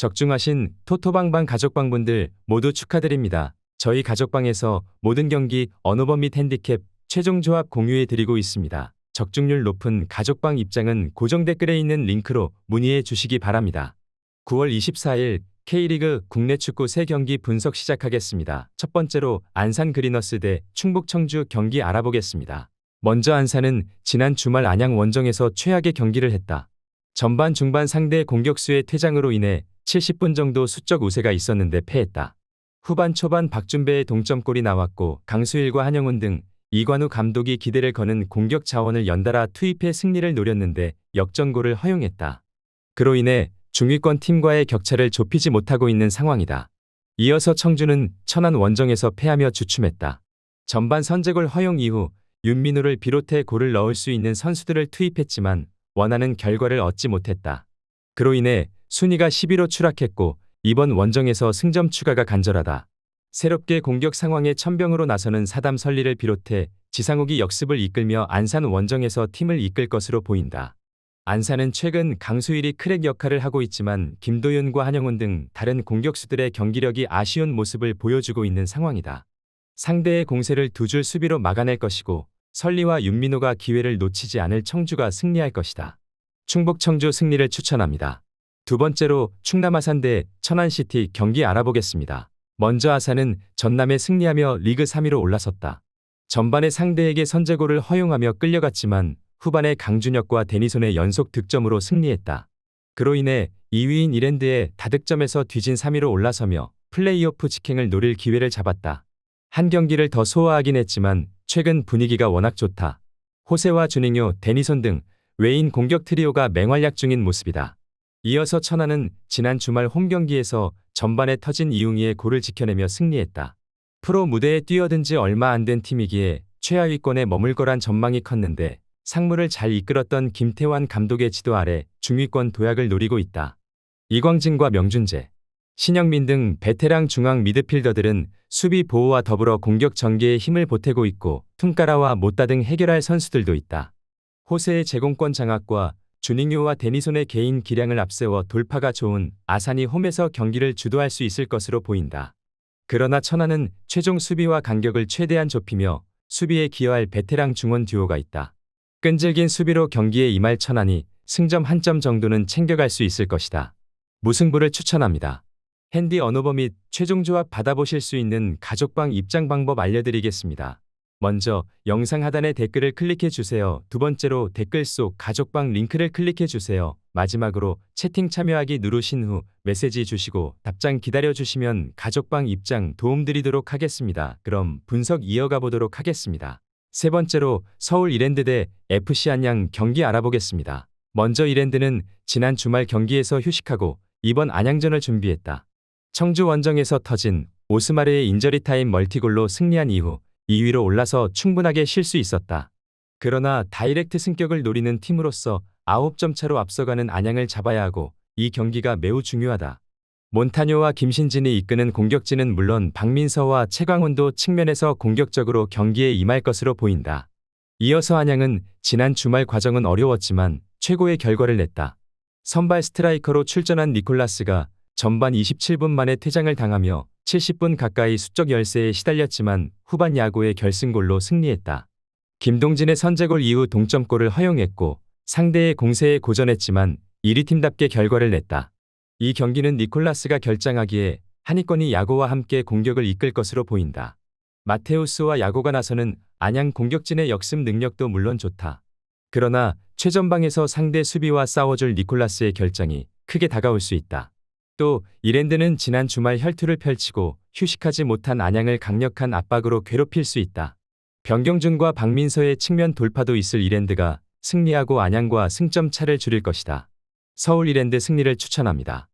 적중하신 토토방방 가족방분들 모두 축하드립니다. 저희 가족방에서 모든 경기 언오버 및 핸디캡 최종 조합 공유해 드리고 있습니다. 적중률 높은 가족방 입장은 고정 댓글에 있는 링크로 문의해 주시기 바랍니다. 9월 24일 K리그 국내 축구 3경기 분석 시작하겠습니다. 첫 번째로 안산 그리너스 대 충북 청주 경기 알아보겠습니다. 먼저 안산은 지난 주말 안양 원정에서 최악의 경기를 했다. 전반 중반 상대 공격수의 퇴장으로 인해 70분 정도 수적 우세가 있었는데 패했다. 후반 초반 박준배의 동점골이 나왔고 강수일과 한영훈 등 이관우 감독이 기대를 거는 공격 자원을 연달아 투입해 승리를 노렸는데 역전골을 허용했다. 그로 인해 중위권 팀과의 격차를 좁히지 못하고 있는 상황이다. 이어서 청주는 천안 원정에서 패하며 주춤했다. 전반 선제골 허용 이후 윤민호를 비롯해 골을 넣을 수 있는 선수들을 투입했지만 원하는 결과를 얻지 못했다. 그로 인해 순위가 10위로 추락했고 이번 원정에서 승점 추가가 간절하다. 새롭게 공격 상황에 천병으로 나서는 사담 설리를 비롯해 지상욱이 역습을 이끌며 안산 원정에서 팀을 이끌 것으로 보인다. 안산은 최근 강수일이 크랙 역할을 하고 있지만 김도윤과 한영훈 등 다른 공격수들의 경기력이 아쉬운 모습을 보여주고 있는 상황이다. 상대의 공세를 두 줄 수비로 막아낼 것이고 설리와 윤민호가 기회를 놓치지 않을 청주가 승리할 것이다. 충북 청주 승리를 추천합니다. 두 번째로 충남 아산 대 천안시티 경기 알아보겠습니다. 먼저 아산은 전남에 승리하며 리그 3위로 올라섰다. 전반에 상대에게 선제골을 허용하며 끌려갔지만 후반에 강준혁과 데니손의 연속 득점으로 승리했다. 그로 인해 2위인 이랜드의 다득점에서 뒤진 3위로 올라서며 플레이오프 직행을 노릴 기회를 잡았다. 한 경기를 더 소화하긴 했지만 최근 분위기가 워낙 좋다. 호세와 주닝요, 데니손 등 외인 공격 트리오가 맹활약 중인 모습이다. 이어서 천안은 지난 주말 홈경기에서 전반에 터진 이웅희의 골을 지켜내며 승리했다. 프로 무대에 뛰어든 지 얼마 안 된 팀이기에 최하위권에 머물 거란 전망이 컸는데 상무를 잘 이끌었던 김태환 감독의 지도 아래 중위권 도약을 노리고 있다. 이광진과 명준재, 신영민 등 베테랑 중앙 미드필더들은 수비 보호와 더불어 공격 전개에 힘을 보태고 있고 퉁까라와 못다 등 해결할 선수들도 있다. 호세의 제공권 장악과 주닝요와 데니손의 개인 기량을 앞세워 돌파가 좋은 아산이 홈에서 경기를 주도할 수 있을 것으로 보인다. 그러나 천안은 최종 수비와 간격을 최대한 좁히며 수비에 기여할 베테랑 중원 듀오가 있다. 끈질긴 수비로 경기에 임할 천안이 승점 1점 정도는 챙겨갈 수 있을 것이다. 무승부를 추천합니다. 핸디 언오버 및 최종 조합 받아보실 수 있는 가족방 입장 방법 알려드리겠습니다. 먼저 영상 하단의 댓글을 클릭해 주세요. 두 번째로 댓글 속 가족방 링크를 클릭해 주세요. 마지막으로 채팅 참여하기 누르신 후 메시지 주시고 답장 기다려 주시면 가족방 입장 도움드리도록 하겠습니다. 그럼 분석 이어가 보도록 하겠습니다. 세 번째로 서울 이랜드 대 FC 안양 경기 알아보겠습니다. 먼저 이랜드는 지난 주말 경기에서 휴식하고 이번 안양전을 준비했다. 청주 원정에서 터진 오스마르의 인저리타임 멀티골로 승리한 이후 2위로 올라서 충분하게 쉴 수 있었다. 그러나 다이렉트 승격을 노리는 팀으로서 9점 차로 앞서가는 안양을 잡아야 하고 이 경기가 매우 중요하다. 몬타뇨와 김신진이 이끄는 공격진은 물론 박민서와 최광훈도 측면에서 공격적으로 경기에 임할 것으로 보인다. 이어서 안양은 지난 주말 과정은 어려웠지만 최고의 결과를 냈다. 선발 스트라이커로 출전한 니콜라스가 전반 27분 만에 퇴장을 당하며 70분 가까이 수적 열세에 시달렸지만 후반 야구의 결승골로 승리했다. 김동진의 선제골 이후 동점골을 허용했고 상대의 공세에 고전했지만 1위 팀답게 결과를 냈다. 이 경기는 니콜라스가 결장하기에 한이권이 야고와 함께 공격을 이끌 것으로 보인다. 마테우스와 야고가 나서는 안양 공격진의 역습 능력도 물론 좋다. 그러나 최전방에서 상대 수비와 싸워줄 니콜라스의 결장이 크게 다가올 수 있다. 또 이랜드는 지난 주말 혈투를 펼치고 휴식하지 못한 안양을 강력한 압박으로 괴롭힐 수 있다. 변경준과 박민서의 측면 돌파도 있을 이랜드가 승리하고 안양과 승점 차를 줄일 것이다. 서울 이랜드 승리를 추천합니다.